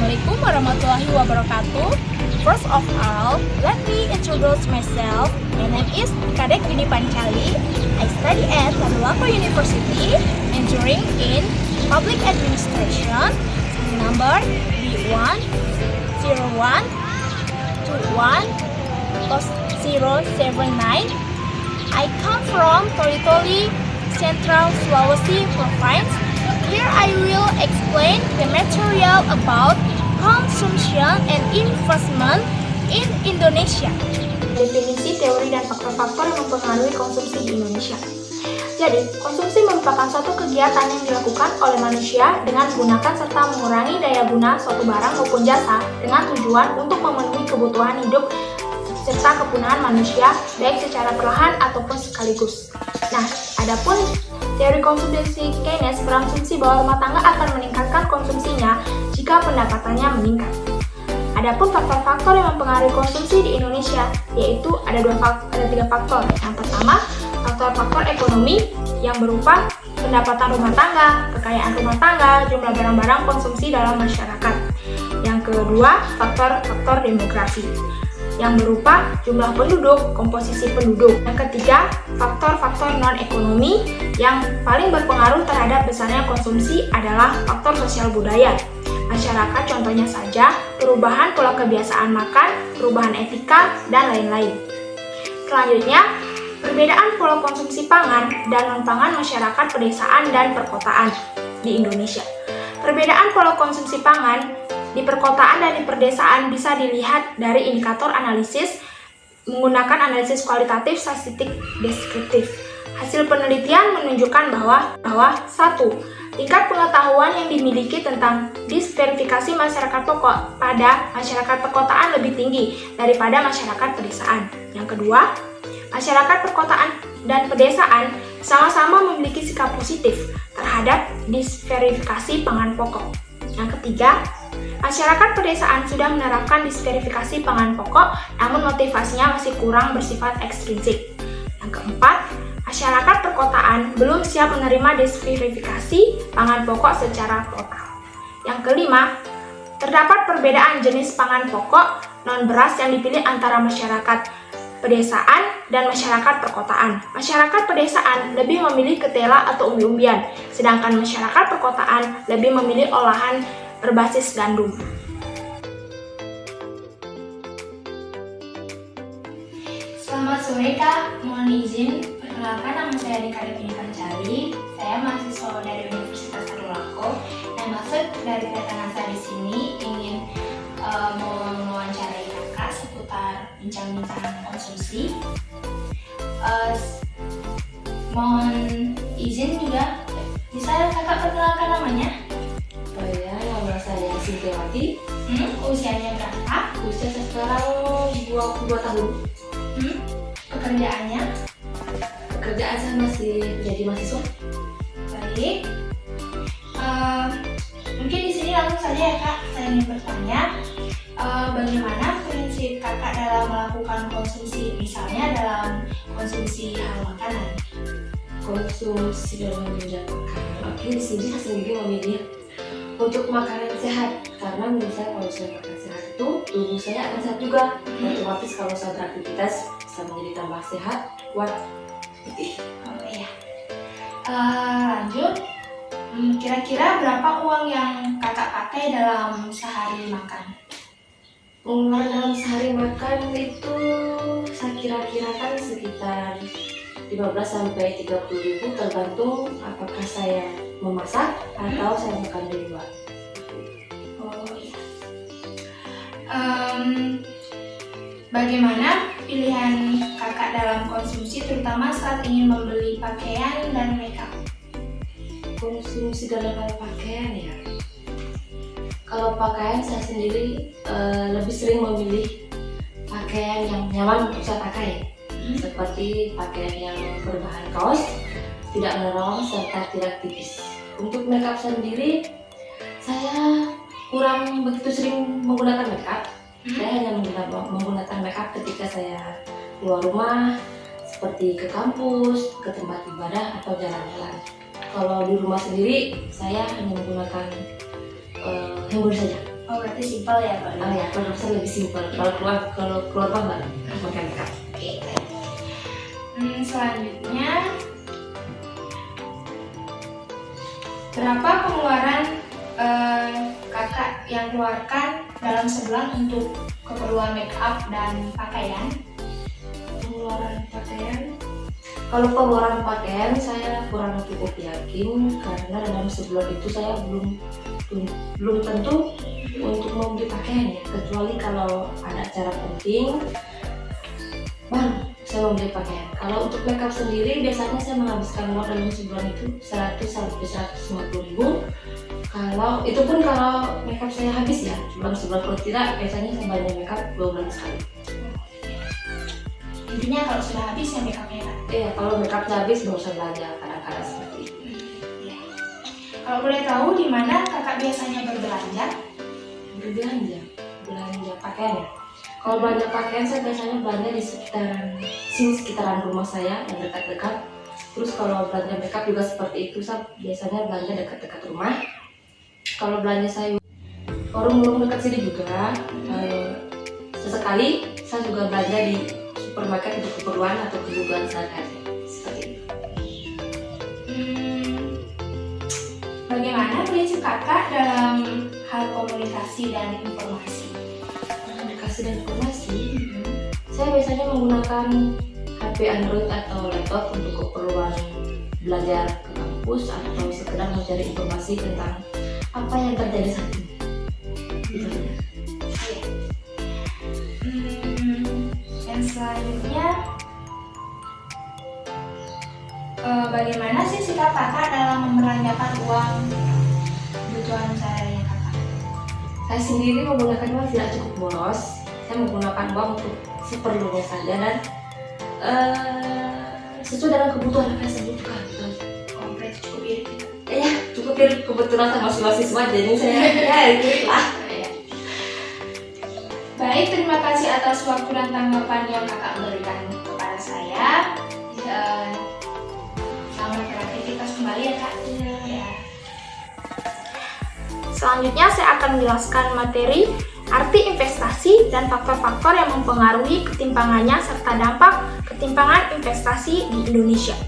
Assalamualaikum warahmatullahi wabarakatuh. First of all, let me introduce myself. My name is Kadek Yuni Pancali. I study at Tadulako University, majoring in Public Administration, number B1 01 21 079. I come from Toli-Toli, Central Sulawesi Province. Here I will explain the material about consumption and investment in Indonesia. Definisi, teori, dan faktor-faktor yang mempengaruhi konsumsi di Indonesia. Jadi, konsumsi merupakan suatu kegiatan yang dilakukan oleh manusia dengan menggunakan serta mengurangi daya guna suatu barang maupun jasa dengan tujuan untuk memenuhi kebutuhan hidup serta kepunahan manusia baik secara perlahan ataupun sekaligus. Nah, adapun teori konsumsi Keynes berasumsi bahwa rumah tangga akan meningkatkan konsumsinya jika pendapatannya meningkat. Adapun faktor-faktor yang mempengaruhi konsumsi di Indonesia yaitu ada tiga faktor. Yang pertama, faktor-faktor ekonomi yang berupa pendapatan rumah tangga, kekayaan rumah tangga, jumlah barang-barang konsumsi dalam masyarakat. Yang kedua, faktor-faktor demografi yang berupa jumlah penduduk, komposisi penduduk. Yang ketiga, faktor-faktor non-ekonomi yang paling berpengaruh terhadap besarnya konsumsi adalah faktor sosial budaya. Masyarakat contohnya saja, perubahan pola kebiasaan makan, perubahan etika, dan lain-lain. Selanjutnya, perbedaan pola konsumsi pangan dan non-pangan masyarakat pedesaan dan perkotaan di Indonesia. Perbedaan pola konsumsi pangan di perkotaan dan di pedesaan bisa dilihat dari indikator analisis menggunakan analisis kualitatif, statistik, deskriptif. Hasil penelitian menunjukkan bahwa 1. Tingkat pengetahuan yang dimiliki tentang disverifikasi masyarakat pokok pada masyarakat perkotaan lebih tinggi daripada masyarakat pedesaan. Yang kedua, masyarakat perkotaan dan pedesaan sama-sama memiliki sikap positif terhadap disverifikasi pangan pokok. Yang ketiga, masyarakat pedesaan sudah menerapkan disverifikasi pangan pokok, namun motivasinya masih kurang bersifat ekstrinsik. Yang keempat, masyarakat perkotaan belum siap menerima disverifikasi pangan pokok secara total. Yang kelima, terdapat perbedaan jenis pangan pokok non-beras yang dipilih antara masyarakat pedesaan dan masyarakat perkotaan. Masyarakat pedesaan lebih memilih ketela atau umbi-umbian, sedangkan masyarakat perkotaan lebih memilih olahan berbasis gandum. Selamat sore Kak, mohon izin perkenalkan nama saya Kadek Yuni Pancali. Saya mahasiswa dari Universitas Tadulako. Dan maksud dari kedatangan saya di sini ingin mewawancarai Kakak seputar bincang-bincang konsumsi. Mohon izin juga, bisa Kakak perkenalkan namanya? Oh ya, nama saya Sintiawati. Usianya berapa? Usia saya sekarang 22 tahun. Pekerjaannya? Pekerjaan saya masih menjadi mahasiswa. Baik. Mungkin di sini langsung saja ya Kak, saya ingin bertanya bagaimana prinsip Kakak dalam melakukan konsumsi, misalnya dalam konsumsi hal makanan? Konsumsi dalam menunjang makanan. Oke, di sini saya sendiri memilih untuk makanan sehat karena menurut saya kalau saya makan sehat itu tubuh saya akan sehat juga. Otomatis kalau saya beraktivitas bisa menjadi tambah sehat, kuat. Oh iya. Lanjut. Kira-kira berapa uang yang Kakak pakai dalam sehari makan? Pengeluaran dalam sehari makan itu saya kira-kirakan sekitar 15 sampai 30 ribu tergantung apakah saya memasak atau saya makan di luar. Oh iya. Bagaimana pilihan Kakak dalam konsumsi terutama saat ingin membeli pakaian dan makeup? Konsumsi dalam hal pakaian ya. Kalau pakaian saya sendiri lebih sering memilih pakaian yang nyaman untuk saya pakai. Seperti pakaian yang berbahan kaos, tidak menerong serta tidak tipis. Untuk makeup sendiri, saya kurang begitu sering menggunakan makeup. Saya hanya menggunakan makeup ketika saya keluar rumah, seperti ke kampus, ke tempat ibadah, atau jalan-jalan. Kalau di rumah sendiri, saya hanya menggunakan handphone saja. Oh, berarti simpel ya Pak? Oh ya, penerusan lebih simpel. Kalau keluar rumah nggak pakai makeup. Oke. Selanjutnya, berapa pengeluaran kakak yang keluarkan dalam sebulan untuk keperluan make up dan pakaian? Pengeluaran pakaian. Kalau pengeluaran pakaian saya kurang cukup yakin karena dalam sebulan itu saya belum tentu untuk membeli pakaian ya, kecuali kalau ada acara penting baru saya membeli pakaian. Kalau untuk makeup sendiri biasanya saya menghabiskan uang dalam sebulan itu 100 sampai 150 ribu. Kalau itu pun kalau makeup saya habis ya dalam sebulan, kalau tidak biasanya saya belanja makeup 2 bulan sekali. Intinya kalau sudah habis ya make upnya Kak? Iya, kalau makeupnya habis baru saya belanja, kadang-kadang seperti itu. Ya. Kalau boleh tahu di mana kakak biasanya berbelanja? Belanja pakaian ya. Kalau belanja pakaian saya biasanya belanja di sekitaran rumah saya yang dekat-dekat. Terus kalau belanja makeup juga seperti itu, saya biasanya belanja dekat-dekat rumah. Kalau belanja saya warung-warung dekat sini juga. Sesekali saya juga belanja di supermarket untuk keperluan atau kebutuhan sehari-hari seperti itu. Bagaimana prinsip kakak dalam hal komunikasi dan informasi? Komunikasi dan informasi, saya biasanya menggunakan HP Android atau laptop untuk keperluan belajar ke kampus atau sekedar mencari informasi tentang apa yang terjadi saat ini. Dan selanjutnya, bagaimana sih sikap kakak dalam membelanjakan uang kebutuhan sehari-hari kakak? Saya sendiri menggunakan uang tidak cukup boros. Saya menggunakan uang untuk seperlunya saja dan sesuai dengan kebutuhan yang saya butuhkan. Komplit cukup irit. Ya, cukup irit, kebetulan sama mahasiswa jadi saya ya irit lah. Baik, terima kasih atas waktu dan tanggapan yang kakak berikan kepada saya. Selamat beraktivitas kembali ya kak. Ya. Selanjutnya saya akan menjelaskan materi arti investasi dan faktor-faktor yang mempengaruhi ketimpangannya serta dampak ketimpangan investasi di Indonesia.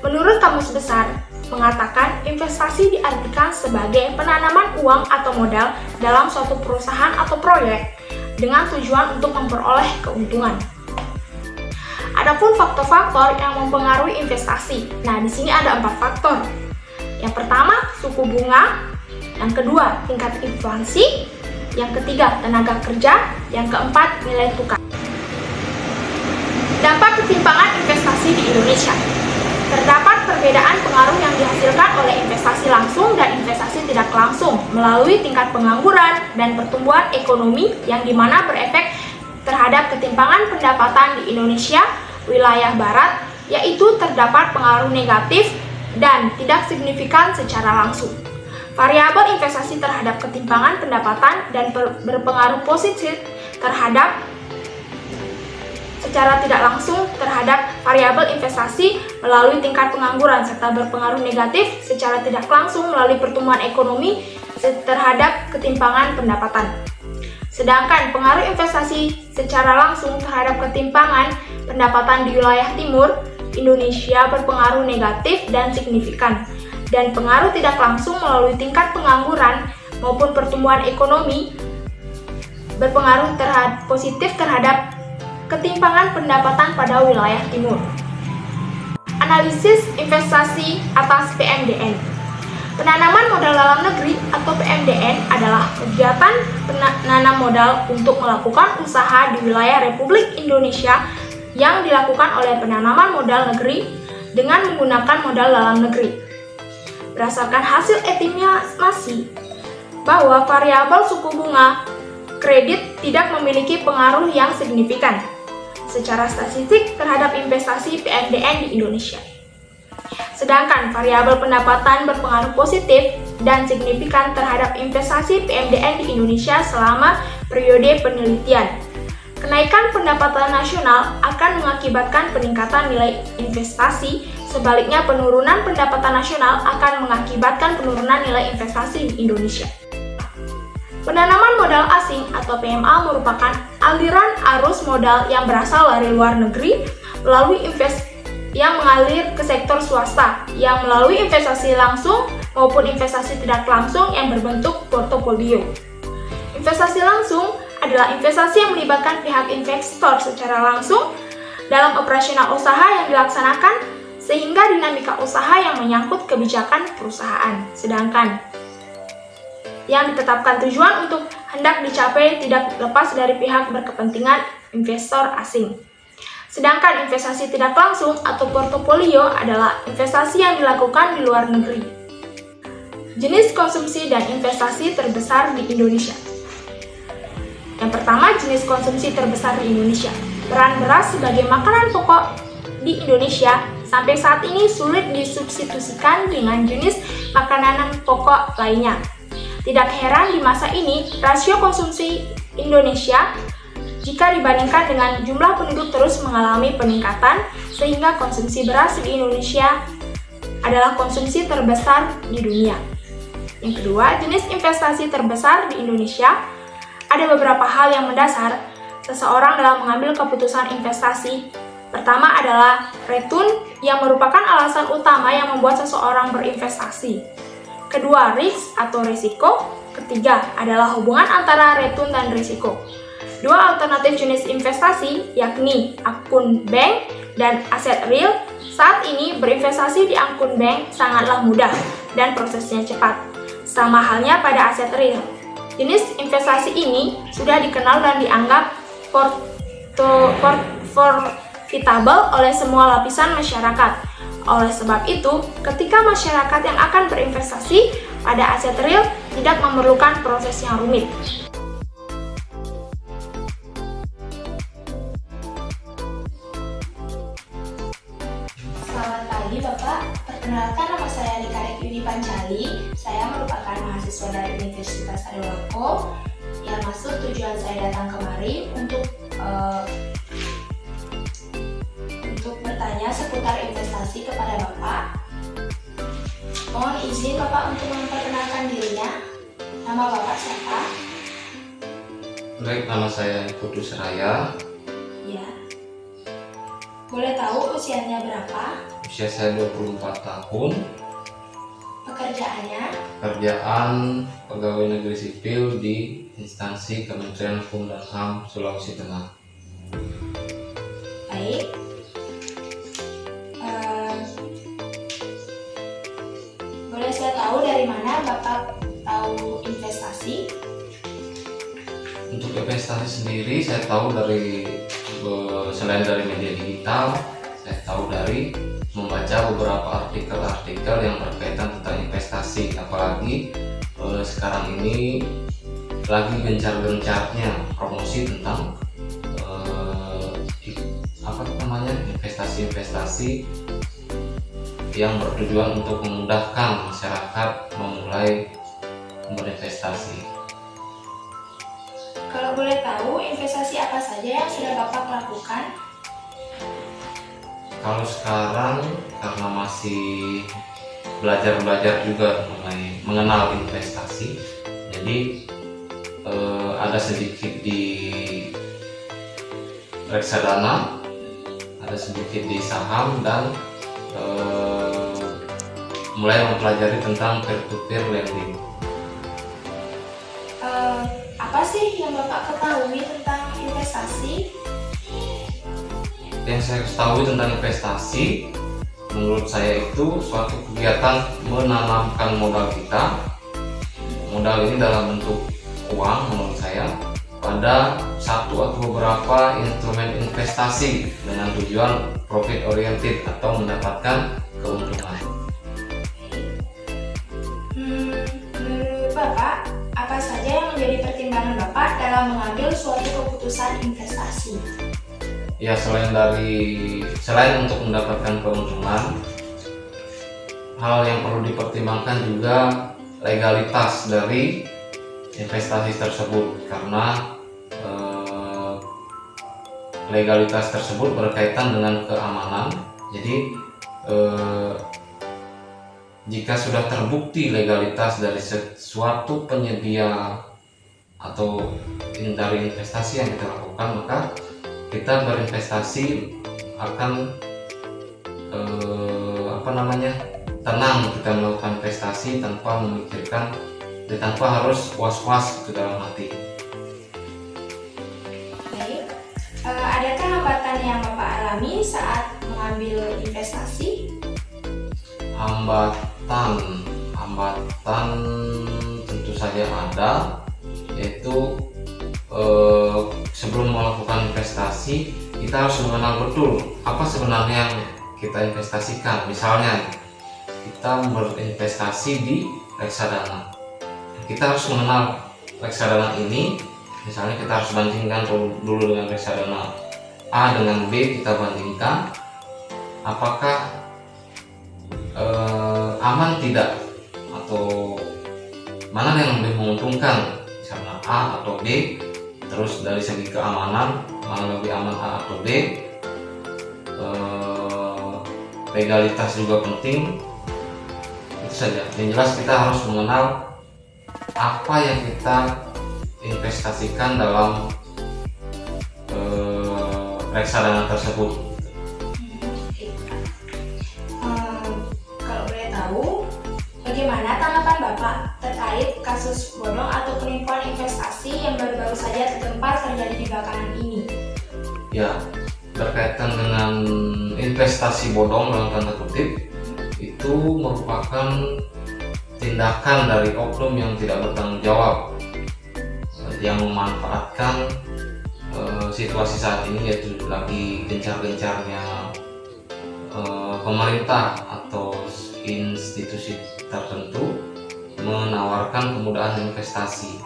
Menurut Kamus Besar, mengatakan investasi diartikan sebagai penanaman uang atau modal dalam suatu perusahaan atau proyek dengan tujuan untuk memperoleh keuntungan. Adapun faktor-faktor yang mempengaruhi investasi. Nah, di sini ada 4 faktor. Yang pertama, suku bunga. Yang kedua, tingkat inflasi. Yang ketiga, tenaga kerja. Yang keempat, nilai tukar. Dampak ketimpangan investasi di Indonesia. Terdapat perbedaan pengaruh yang dihasilkan oleh investasi langsung dan investasi tidak langsung melalui tingkat pengangguran dan pertumbuhan ekonomi yang dimana berefek terhadap ketimpangan pendapatan di Indonesia wilayah barat, yaitu terdapat pengaruh negatif dan tidak signifikan secara langsung. Variabel investasi terhadap ketimpangan pendapatan dan berpengaruh positif terhadap secara tidak langsung terhadap variabel investasi melalui tingkat pengangguran serta berpengaruh negatif secara tidak langsung melalui pertumbuhan ekonomi terhadap ketimpangan pendapatan. Sedangkan pengaruh investasi secara langsung terhadap ketimpangan pendapatan di wilayah timur Indonesia berpengaruh negatif dan signifikan, dan pengaruh tidak langsung melalui tingkat pengangguran maupun pertumbuhan ekonomi berpengaruh positif terhadap ketimpangan pendapatan pada wilayah timur. Analisis investasi atas PMDN. Penanaman modal dalam negeri atau PMDN adalah kegiatan penanam modal untuk melakukan usaha di wilayah Republik Indonesia yang dilakukan oleh penanaman modal negeri dengan menggunakan modal dalam negeri. Berdasarkan hasil estimasi bahwa variabel suku bunga kredit tidak memiliki pengaruh yang signifikan secara statistik terhadap investasi PMDN di Indonesia. Sedangkan variabel pendapatan berpengaruh positif dan signifikan terhadap investasi PMDN di Indonesia selama periode penelitian. Kenaikan pendapatan nasional akan mengakibatkan peningkatan nilai investasi, sebaliknya penurunan pendapatan nasional akan mengakibatkan penurunan nilai investasi di Indonesia. Penanaman modal asing atau PMA merupakan aliran arus modal yang berasal dari luar negeri melalui yang mengalir ke sektor swasta yang melalui investasi langsung maupun investasi tidak langsung yang berbentuk portofolio. Investasi langsung adalah investasi yang melibatkan pihak investor secara langsung dalam operasional usaha yang dilaksanakan sehingga dinamika usaha yang menyangkut kebijakan perusahaan. Sedangkan yang ditetapkan tujuan untuk hendak dicapai tidak lepas dari pihak berkepentingan investor asing. Sedangkan investasi tidak langsung atau portofolio adalah investasi yang dilakukan di luar negeri. Jenis konsumsi dan investasi terbesar di Indonesia. Yang pertama, jenis konsumsi terbesar di Indonesia. Peran beras sebagai makanan pokok di Indonesia sampai saat ini sulit disubstitusikan dengan jenis makanan pokok lainnya. Tidak heran di masa ini, rasio konsumsi Indonesia jika dibandingkan dengan jumlah penduduk terus mengalami peningkatan, sehingga konsumsi beras di Indonesia adalah konsumsi terbesar di dunia. Yang kedua, jenis investasi terbesar di Indonesia. Ada beberapa hal yang mendasar seseorang dalam mengambil keputusan investasi. Pertama adalah return, yang merupakan alasan utama yang membuat seseorang berinvestasi. Kedua, risk atau risiko. Ketiga adalah hubungan antara return dan risiko. Dua alternatif jenis investasi, yakni akun bank dan aset real. Saat ini berinvestasi di akun bank sangatlah mudah dan prosesnya cepat. Sama halnya pada aset real. Jenis investasi ini sudah dikenal dan dianggap profitable oleh semua lapisan masyarakat. Oleh sebab itu, ketika masyarakat yang akan berinvestasi pada aset real tidak memerlukan proses yang rumit. Selamat pagi Bapak, perkenalkan nama saya Rika Yuni Pancali. Saya merupakan mahasiswa dari Universitas Tadulako. Yang maksud tujuan saya datang kemari untuk bertanya seputar investasi kepada Bapak. Mohon izin Bapak untuk memperkenalkan dirinya. Nama Bapak siapa? Baik, nama saya Kudus Raya. Ya. Boleh tahu usianya berapa? Usia saya 24 tahun. Pekerjaannya? Kerjaan pegawai negeri sipil di instansi Kementerian Hukum dan HAM Sulawesi Tengah. Baik. Boleh saya tahu dari mana Bapak tahu investasi? Untuk investasi sendiri saya tahu dari selain dari media digital, saya tahu dari membaca beberapa artikel-artikel yang berkaitan tentang investasi. Apalagi sekarang ini lagi gencar-gencarnya promosi tentang investasi-investasi yang bertujuan untuk memudahkan masyarakat memulai berinvestasi. Kalau boleh tahu, investasi apa saja yang sudah Bapak lakukan? Kalau sekarang karena masih belajar juga mengenal investasi, jadi ada sedikit di reksadana, ada sedikit di saham, dan mulai mempelajari tentang peer-to-peer lending. Apa sih yang Bapak ketahui tentang investasi? Yang saya ketahui tentang investasi, menurut saya itu suatu kegiatan menanamkan modal kita. Modal ini dalam bentuk uang menurut saya pada satu atau beberapa instrumen investasi dengan tujuan profit oriented atau mendapatkan keuntungan. Menurut Bapak, apa saja yang menjadi pertimbangan Bapak dalam mengambil suatu keputusan investasi? Ya, selain untuk mendapatkan keuntungan, hal yang perlu dipertimbangkan juga legalitas dari investasi tersebut, karena legalitas tersebut berkaitan dengan keamanan. Jadi jika sudah terbukti legalitas dari suatu penyedia atau dari investasi yang kita lakukan, maka kita berinvestasi akan tenang kita melakukan investasi tanpa memikirkan dan tanpa harus was-was ke dalam hati. Baik, adakah hambatan yang Bapak alami saat mengambil investasi? Hambatan tentu saja ada, yaitu sebelum melakukan investasi kita harus mengenal betul apa sebenarnya yang kita investasikan. Misalnya kita berinvestasi di reksadana, kita harus mengenal reksadana ini. Misalnya kita harus bandingkan dulu dengan reksadana A dengan B, kita bandingkan apakah aman tidak, atau mana yang lebih menguntungkan, misalnya A atau B. Terus dari segi keamanan, mana lebih aman A atau B. Legalitas juga penting. Itu saja. Yang jelas kita harus mengenal apa yang kita investasikan dalam reksadana tersebut. Kalau boleh tahu, bagaimana tanggapan Bapak terkait kasus bodong atau penipuan investasi yang baru-baru saja tergempar terjadi di belakangan ini? Ya, berkaitan dengan investasi bodong dalam tanda kutip, itu merupakan tindakan dari oknum yang tidak bertanggung jawab, yang memanfaatkan situasi saat ini, yaitu lagi gencar-gencarnya pemerintah atau institusi tertentu menawarkan kemudahan investasi.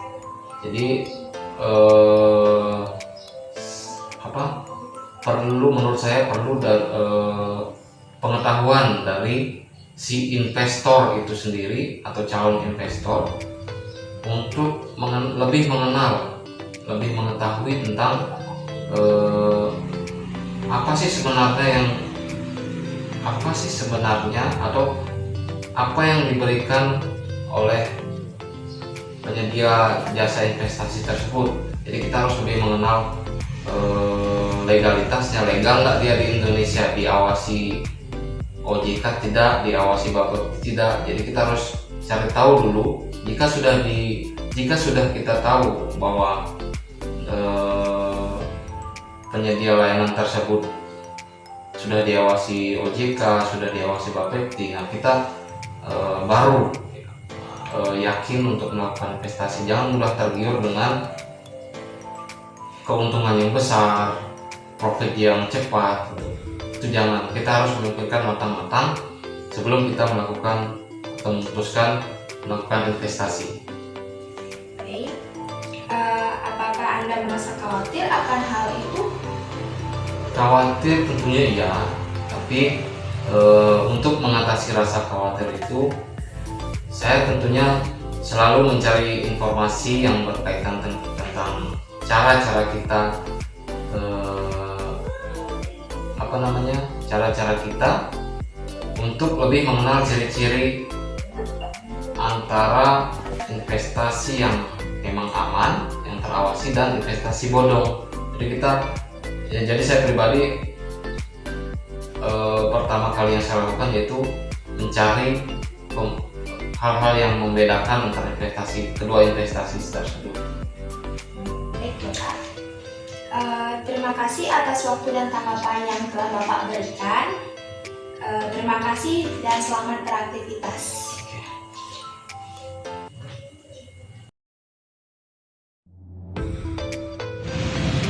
Jadi menurut saya perlu pengetahuan dari si investor itu sendiri atau calon investor untuk lebih mengetahui tentang apa sih sebenarnya atau apa yang diberikan oleh penyedia jasa investasi tersebut. Jadi kita harus lebih mengenal legalitasnya, legal nggak dia di Indonesia, diawasi OJK tidak, diawasi Bapepti tidak. Jadi kita harus cari tahu dulu. Jika sudah kita tahu bahwa penyedia layanan tersebut sudah diawasi OJK, sudah diawasi Bapepti, nah kita baru yakin untuk melakukan investasi. Jangan mudah tergiur dengan keuntungan yang besar, profit yang cepat. Itu jangan. Kita harus memikirkan matang-matang sebelum kita memutuskan melakukan investasi. Baik, apakah Anda merasa khawatir akan hal itu? Khawatir tentunya iya, tapi untuk mengatasi rasa khawatir itu, saya tentunya selalu mencari informasi yang berkaitan tentang cara-cara kita cara-cara kita untuk lebih mengenal ciri-ciri antara investasi yang memang aman, yang terawasi, dan investasi bodong. Jadi saya pribadi pertama kali yang saya lakukan yaitu mencari hal-hal yang membedakan antara kedua investasi tersebut. Baik, Bapak. Terima kasih atas waktu dan tanggapan yang telah Bapak berikan. Terima kasih dan selamat beraktivitas.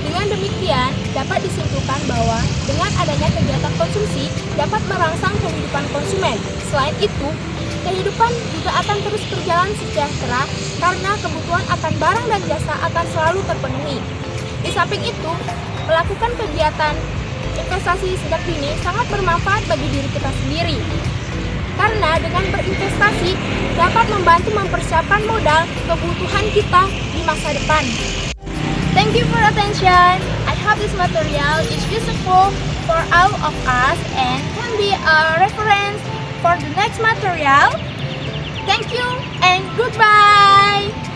Dengan demikian, dapat disimpulkan bahwa dengan adanya kegiatan konsumsi dapat merangsang kehidupan konsumen. Selain itu, kehidupan juga akan terus berjalan sejahtera karena kebutuhan akan barang dan jasa akan selalu terpenuhi. Di samping itu, melakukan kegiatan investasi sejak dini sangat bermanfaat bagi diri kita sendiri. Karena dengan berinvestasi dapat membantu mempersiapkan modal kebutuhan kita di masa depan. Thank you for attention. I hope this material is useful for all of us and can be a reference for the next material. Thank you and goodbye.